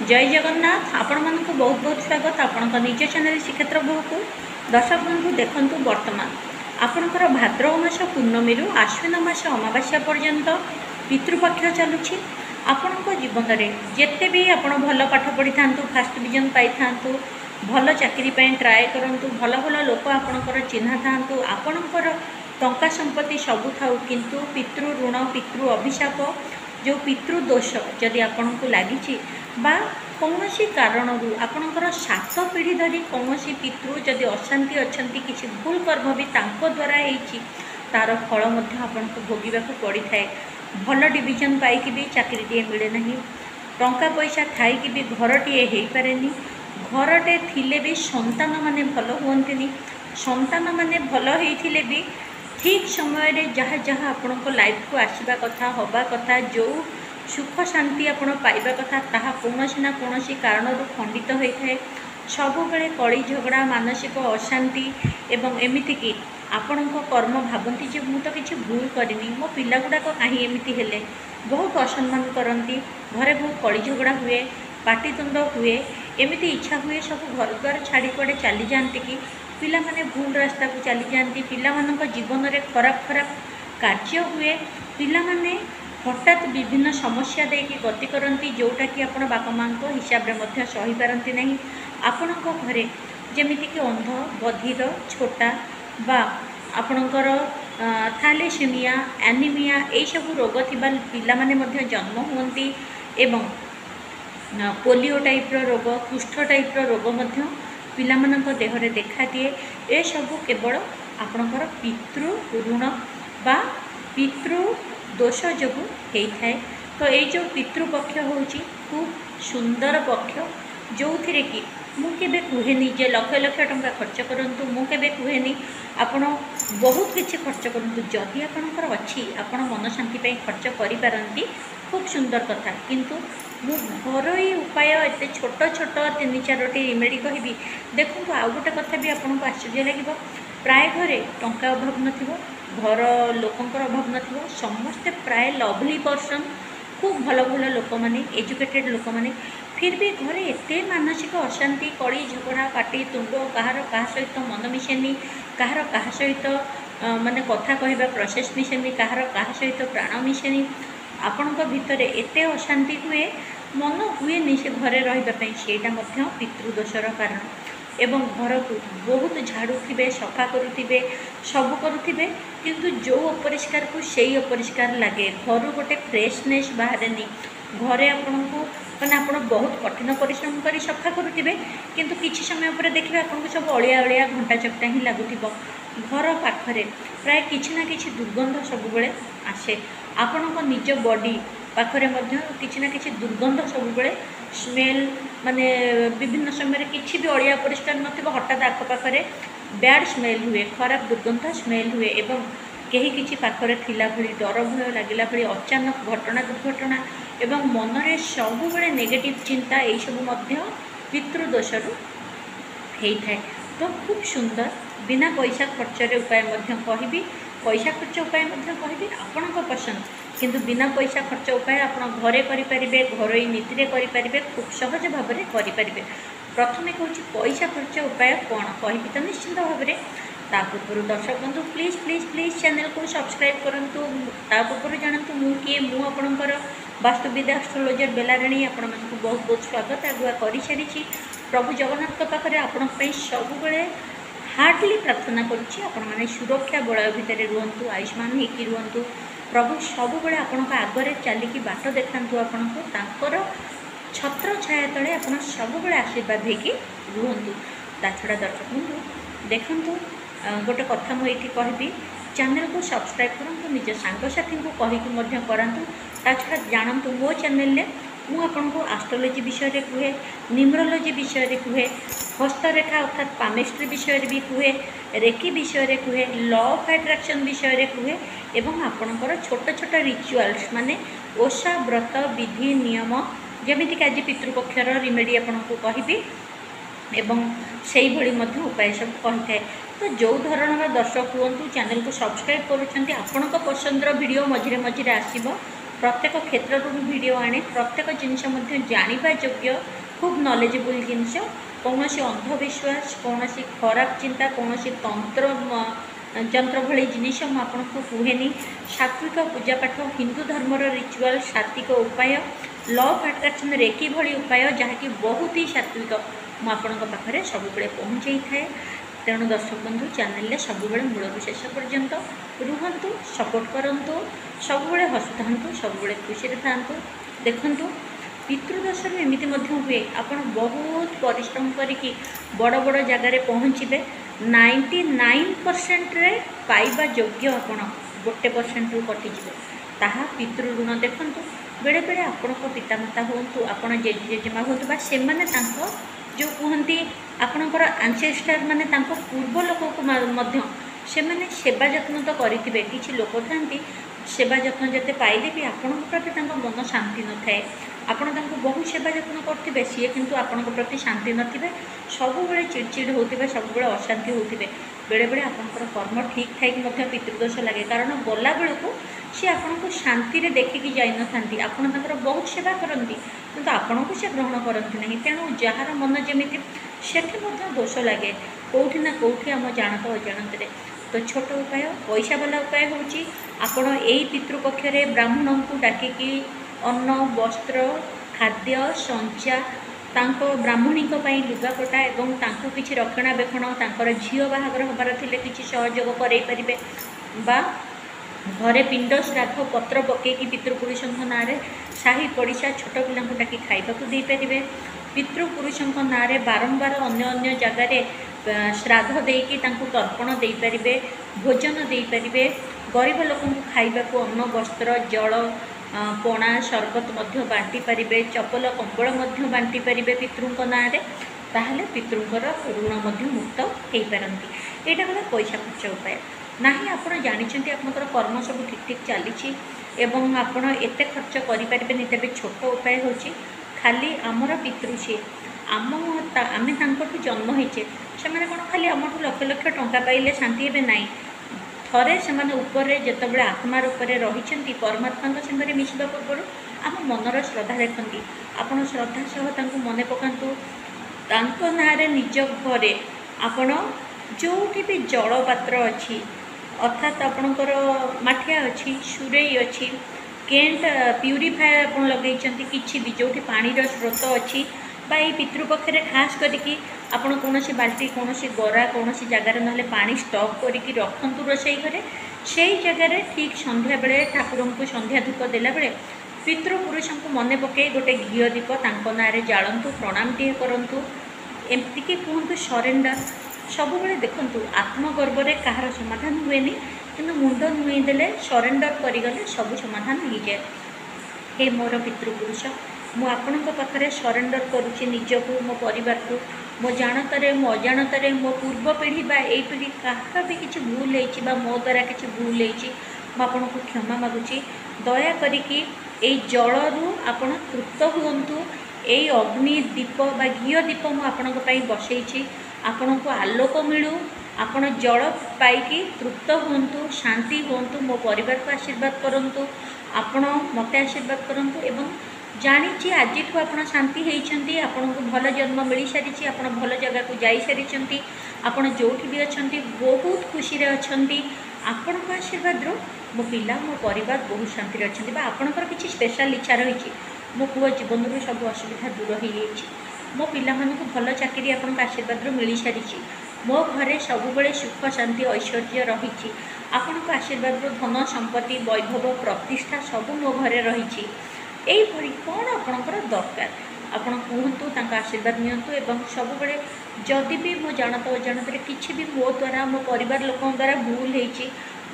जय जगन्नाथ। आपण मानक बहुत बहुत स्वागत आपण निज चैनल श्रीक्षेत्र बहु को दर्शक बंधु देखंतु वर्तमान आपणकर भाद्रव मास पूर्णमी आश्विन मास अमावास्या पर्यंत पितृपक्ष चलुछि। आपण जीवन में जिते भी आपण भल पाठ पढ़ी था फास्ट डिविजन पाई था भल चाकरी ट्राए करूँ भल भल लोक आपणकर चिन्हा था आपणकर टंका संपत्ति सबू थाउ किंतु पितृ ऋण पितृ अभिशाप जो पितृदोष जदि आपण को लगी बा कौन कारण आपणकर 7 पीढ़ी धरी कौन पितृ जदि अशांति अच्छा किसी भूल कर्म भी द्वारा होती तार फल आपन को भोगवाक पड़ी थाए। भल डिविजन पाई भी चाकरीटे मिले ना, टंका पैसा थाई भी घरटे हो पारे, घरटे थिले भी संतान माने भल हुंतनी, संतान माने भल होते भी ठीक समय जहाँ जहाँ आपण को लाइफ को आसवा कथा हवा कथा जो सुख शांति आपण पाइबा कथा ताहा कौन ना कौन कारण खंडित होता है। सबु बेले कली झगड़ा मानसिक अशांति एवं एमती कि आपण कर्म भावती जे मु तो किसी भूल करनी मो पिला गुड़ाक कहीं एमती हेले बहुत असम्मान करती, घरे बहुत कली झगड़ा हुए, पाटितुंड हुए, एमती इच्छा हुए सब घर द्वार छाड़ी कड़े चली जाती कि पिला माने भूल रास्ता को चली जाती, पिला मानक जीवन में खराब खराब कार्य हुए, पिला माने हठात विभिन्न समस्या देकी गति करती जोटा कि आपण बापा माँ हिसाब से सही पारती नहीं। आपण घरे जमीती कि अंध बधिर छोटा बा आपणकर थैलेसीमिया एनीमिया यही सब रोग थिबा पिला माने मध्य जन्म हुंती एवं पोलियो टाइप रोग कुष्ठ टाइप रोग मध्य पिला मानक देहरे देखा दिए। ए सब केवल आपणकर पितृ ऋण बा पितृ दोष जो होता है। तो ये जो पितृपक्ष हूँ खूब सुंदर पक्ष जो थी कि मुझे कहेनी जे लक्ष लक्ष टंका खर्च करूँ, मुझे कहेनी आपण बहुत किसी खर्च करूँ, जदि आपणकर अच्छी आपण मन शांति खर्च करी खूब सुंदर कथा। किंतु मु घरोई उपाय एत छोट छोट 3-4 रेमेडी कहबी। देखो आउ गोटे कथा भी आपको आश्चर्य लगे, प्राय घरे टंका अभाव नथिबो, घर लोकंकर अभाव नथिबो, समस्ते प्राय लवली पर्सन खूब भल भल लोक मैंने एजुकेटेड लोक मैंने फिर भी घरे एते मानसिक अशांति कली झगड़ा पाटी तुंड कहार कहा सहित मन मिसेनी, कहार कहा सहित माने कथा कहबा प्रोसेस मिसेनी, कहार कहा सहित प्राण मिसेनी, आपण भितर एते अशांति हुए मन हुए नहीं से घरे रही से पितृदोषर कारण। एवं घर को बहुत झाड़ुवे सफा करुवे सब करुवे किंतु जो अपरिष्कार को सही अपरिष्कार लगे, घर गोटे फ्रेशनेस बाहर नहीं, घरे आपण को मैंने आप बहुत कठिन परिश्रम कर सफा करुवे किंतु किसी समय पर देखिए आपको सब अलिया अलिया घंटा चकटा ही लगुव। घर पाखरे प्राय किसी ना किसी दुर्गंध सब बेले आसे, आपण निज बॉडी पाखरे किसी ना किसी दुर्गंध सब बेले स्मेल माने विभिन्न समय किसी भी अलिया परिष्कार नथिबो हठात आखपाखे बैड स्मेल हुए, खराब दुर्गंध स्मेल हुए एवं कहीं किसी पाखरे थिला भली डर भय लगिला भली अचानक घटना दुर्घटना एवं मनरे सब बेले नेगेटिव चिंता यही सब पितृदोषर होता है। तो खूब सुंदर बिना पैसा खर्चरे उपाय कहबी, पैसा खर्च उपाय कहबी आपण पसंद, किंतु बिना पैसा खर्च उपाय आप घरे करें, घरोई नीति करें, खूब सहज भाव में करें। प्रथम कहूँ पैसा खर्च उपाय कौन कहबी तो निश्चिंत भाव में ता पूर्व दर्शक बंधु प्लीज प्लीज प्लीज चैनल को सब्सक्राइब करूँ। ता पूर्व जानतु मु किए मु आपणकर वास्तुविद्या एस्ट्रोलोजर बेलाराणी आपण मानक बहुत बहुत स्वागत आगुआ कर सारी। प्रभु जगन्नाथ पाखे आपण सब बेले हार्टली प्रार्थना करुच्ची आपण मैंने सुरक्षा बलय भितर रुहतु, आयुष्मान होकर रुहतु। प्रभु सब बेले आपण आगे चलिकी बाट देखातु, आपण छत्र छाया तले आप सब बेले आशीर्वाद होकर रुहतु। ता छड़ा दर्शक बंधु देखु गोटे कथा मुझे कहबी, चैनल को सब्सक्राइब करूँ, निज सांगसाथी को कहीकि करातु। ता छड़ा जानतु मो चैनल मु आपको एस्ट्रोलोजी विषय कहे, न्यूमरोलॉजी विषय कहे, हस्तरेखा अर्थात पामिस्ट्री विषय भी कहे, रेकी विषय कहे, लॉ ऑफ अट्रैक्शन विषय कहे एवं आपणकर छोट छोट रिचुअल्स माने ओषा व्रत विधि नियम जमीक आज पितृपक्षर रिमेडी आपको कहबी एवं से ही उपाय सब कही थाए। तो जो धरण दर्शक हूँ चैनल को सब्सक्राइब करुँच आपण पसंदर वीडियो मझे मझे आसब प्रत्येक क्षेत्र वीडियो आने प्रत्येक जिनस जानिबा योग्य खूब नॉलेजेबल जिनस कौन अंधविश्वास कौन खराब चिंता कौन तंत्र जंत्र भली जिनिस मुझे कहेनी सात्विक पूजापाठ हिंदू धर्मर रिचुआल सात्विक उपाय लॉ ऑफ अट्रैक्शन रेकी भली उपाय जहाँकि बहुत ही सात्विक मुझे सब पहुँचाई थाए। तेणु दर्शक बंधु चैनल सब मूल शेष पर्यंत रुहतु सपोर्ट करूँ सब हसुता सब खुशी था देखूँ पितृदोष एमती हुए आप बहुत परिश्रम करके बड़ बड़ जगार पहुँचे 99% रे पाइबा योग्य आपण 1% रु कटिजे ताहा पितृ ऋण देखूँ बेले बेले आपण पितामाता हूँ आपण जेजेमा हूँ बा से जो कहती आपणकर आंसेस्टर माने पूर्व लोक को से सेवा जत्न तो करेंगे किसी लोक था सेवा जत्न जिते पाइले भी आपण प्रति मन शांति न थाए आपण बहुत सेवा जत्न करेंगे सी किंतु आपण प्रति शांति नथिबे सब चिड़चिड़ होते सब अशांति होते बेले बेले आपंकर कर्म ठीक थे पितृदोष लगे कारण गला बेलू सी आपन को शांति रे देखिकी जाई न थांती आपण बहुत सेवा करती किंतु आपण को से ग्रहण करती नहीं तेणु जार मन जमीती सेठी दोष लगे कौटि ना कौटि आम जानत अजाणत तो छोट उपाय पैसा वाला उपाय होची आपण एई पितृपक्ष रे ब्राह्मण को डाकिकी अन्न वस्त्र खाद्य संचा तांको ब्राह्मणी लुगापटा एवं तांको किछि रक्षणाबेक्षण तांकर झील बाहागर हबार थिले किछि सहयोग करई परिबे बा घरे पिंड श्राद्ध पत्र पकईकि पितृपुरुषों ना साही पड़िशा छोट पिला डाक खाइबाकू दे पारे पितृपुरुषों ना बारंबार अन्य अन्य जगार श्राद्ध देकी तर्पण दे पारे भोजन दे पारे गरीब लोक खाइबाकू अन्न वस्त्र जल पणा शरबत बांटी पारे चपल कंबल बांटी पारे पितृों ना ताहले पितृंकर ऋण मुक्त हो पारती यहाँ गला पैसा खर्च उपाय नहीं आपड़ जानते आपंकर कर्म सब ठीक ठीक चली एवं आपड़ एत खर्च करें तेरे छोट उपाय हो खाली आमर पितृ सी आम आम जन्म होचे से कौन खाली आम लक्ष लक्ष टंका पाइले शांति हे ना थरे से जिते आत्मा रूप से रही परमात्मा सागर मिशा पूर्व आम मनर श्रद्धा देखती आपड़ श्रद्धा सह मन पकातु ना निज घरे आपण जो भी जल पात्र अच्छी अर्थात आपणकर माठिया अच्छी सुरई अच्छी केंट प्यूरीफायर आप लगे कि भी जो पानी स्रोत अच्छी ये पितृपक्ष खास करके आपड़ कौन बाल्टी कौन गरा कौन जगार ना पानी स्टॉक करके रखु रोषे घरे से जगार ठीक संध्या बेले ठाकुर को संध्या धूप देला बेले पितृपुरुषों को मन पकई गोटे घी दीप ना जालतु प्रणाम टे करूँ एमती कि कहतु सरेंडर सब देखु आत्मगर्व में कहार समाधान हुए कि मुंड नुईदेले सरेंडर करगले सब समाधान हो जाए। हे मोर पितृपुरुष मु आपण पाखे सरेंडर करुच्ची निजको मो परिवार को मो जानतारे मो अजाणतारे मो पूर्व पीढ़ी बा ए पीढ़ी कहार भी किसी भूल हो मो द्वारा किसी भूल होपण को क्षमा मागुची दया करिकी ए जलरू आपण तृप्त हुंतु ए अग्नि दीप बा घी दीप मुझे बसई आपण को आलोक मिलू आपण जल पाइकी तृप्त हुंतु शांति हुंतु मो परिवार को आशीर्वाद करंतु आपण मते आशीर्वाद करंतु एवं जानी आज आप शांति होती आपन को भल जन्म मिल सारी आप भल जगह को जा सारी आपड़ जो भी अच्छा बहुत खुशी अच्छा आपण को आशीर्वाद मो पिला मो परिवार बहुत शांति अच्छा आपणकर किसी स्पेशल इच्छा रही मो पुआ जीवन रू सब असुविधा दूर हो जाए मो पिला को भल चाकरी आपण आशीर्वाद मिल सारी मो घरे सबुबले सुख शांति ऐश्वर्य रही आपण आशीर्वाद धन संपत्ति वैभव प्रतिष्ठा सब मो घरे रही यही कौन आपणकर दरकार आपण कहतु आशीर्वाद नियंतु एवं सबुबले जदि भी मो जानत अजाणत किसी भी मो द्वारा मो परिवार लोक द्वारा भूल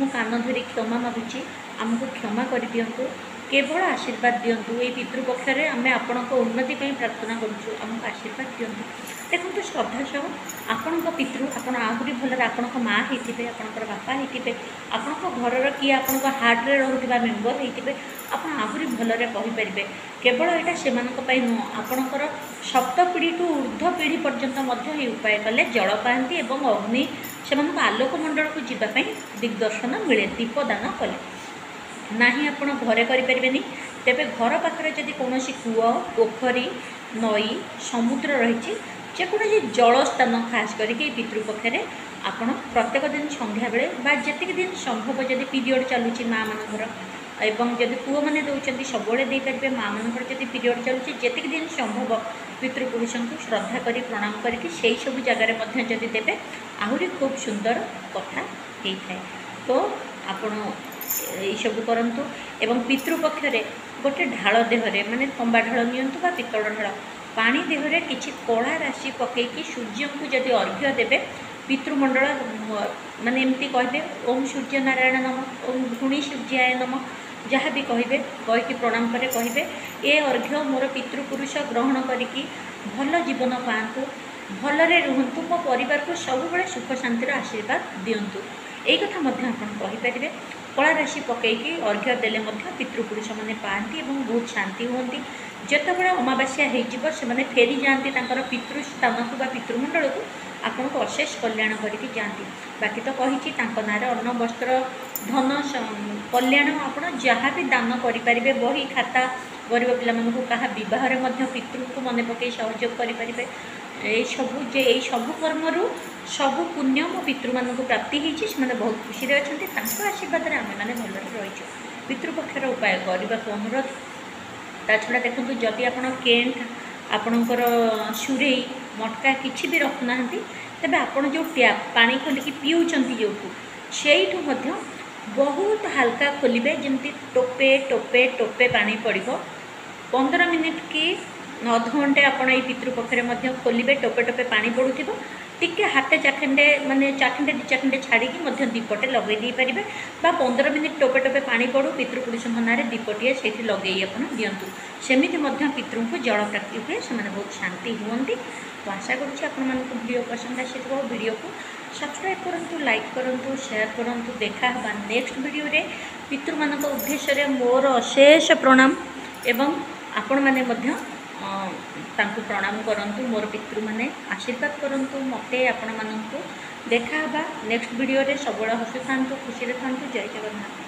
हो कान धरी क्षमा मागुची आमको क्षमा कर दियंतु केवल आशीर्वाद दियंतु ये पितृपक्ष में आम आपण उन्नति प्रार्थना करूँ आमको आशीर्वाद दियंतु देखो श्रद्धा सह आपण पितृ आपण आहरी भल आपण माँ होते आपंकर बापा होते आपण घर किए आपण हार्ट्रे रोकवा मेम्बर होते आप आहरी भलरे कहींपारे केवल यहाँ से नुह आपणकर सप्त पीढ़ी टू ऊर्ध्व पीढ़ी पर्यंत ये उपाय कले जल पाती और अग्नि से आलोक मंडल को जावाई दिग्दर्शन मिले दीपदान कले ना आप घरे करें तेबे घर पाखे जदि कौन कूଅ पोखरी नई समुद्र रही जेकोसी जलस्थान खास करके पितृपक्षे आपण प्रत्येक दिन संध्या बेले बा जेतिक दिन संभव जदि पीरियड चलुची माँ मानकर एवं जदि पुओ मैंने दौरान सब पारे माँ मानकर जदि पीरियड चलुची जेतिक दिन संभव पितृपुरुष को श्रद्धा करी प्रणाम करके से सब जगह जदि देवे आहरी खूब सुंदर कथा होता है। तो आपण सब करंतु एवं पितृपक्षे गोटे ढाल देहरे माने तंबा ढाल नियंतु बा पितल ढाल पानी देहरे किछि कला राशि पकईकि सूर्य को जदि अर्घ्य देवे पितृमंडल माने एमती कहबे ओम सूर्य नारायण नम ओम धुणी सूर्याय नम जहाँ भी कहे कहीकि प्रणाम करे कहे ए अर्घ्य मोर पितृपुरुष ग्रहण करिकी भल जीवन पातु भलरे रुहतु मो परिवार को सब बड़े सुख शांतिर आशीर्वाद दिंतु यही कथा कहीपर कला राशि पकईकि अर्घ्य देले पितृपुरुष मैंने पाती और बहुत शांति होती जितेबाला अमावास्या हो फेरी जाती पितृस्थान को पितृमंडल को आपन को अशेष कल्याण करके जाती। बाकी तो कही ना अन्न वस्त्र धन कल्याण आप जहाँ भी दान करें बही खाता गरीब पिला क्या बह पितृ को मन पकई सहयोग करें ये सब कर्मर सब पुण्य मो पितृ मान प्राप्ति होती से बहुत खुशी अच्छा आशीर्वाद आम मैंने भल रही पितृपक्षर उपाय करने को अनुरोध। ता छड़ा देखो जदि आप केन्ट आपणकर सुरे मटका किसी भी रखुना तेज आप जो टैप पानी खोलिकी पीऊँच जो से बहुत हल्का खोलिए जमी टोपे टोपे टोपे पानी पड़ 15 मिनिट कि अध घंटे आपड़ ये पितृपक्षे खोलिए टोपे टोपे पानी पड़ू टिके हाथे चाखेंडे माने चाखेंडे दि चाखेंडे छाड़ी दीपटे लगे दे पारे 15 मिनिट टोपे टोपे पानी पड़ू पितृपुरुष ना दीपटे से लगे अपन दिंतु सेमती पितृ को जल प्राप्ति हुए से बहुत शांति हुए। तो आशा करूँ पसंद आसी वीडियो को सब्सक्राइब करूँ लाइक करूँ शेयर करूँ देखा नेक्स्ट वीडियो रे पितृ मान उद्देश्य मोर अशेष प्रणाम एवं आपण मैंने तांको प्रणाम करंतु मोर पितृ माने आशीर्वाद करंतु मते आपण मानंकु देखा नेक्स्ट वीडियो रे सबुला हसु थांतु खुशी रे थांतु जय जगन्नाथ।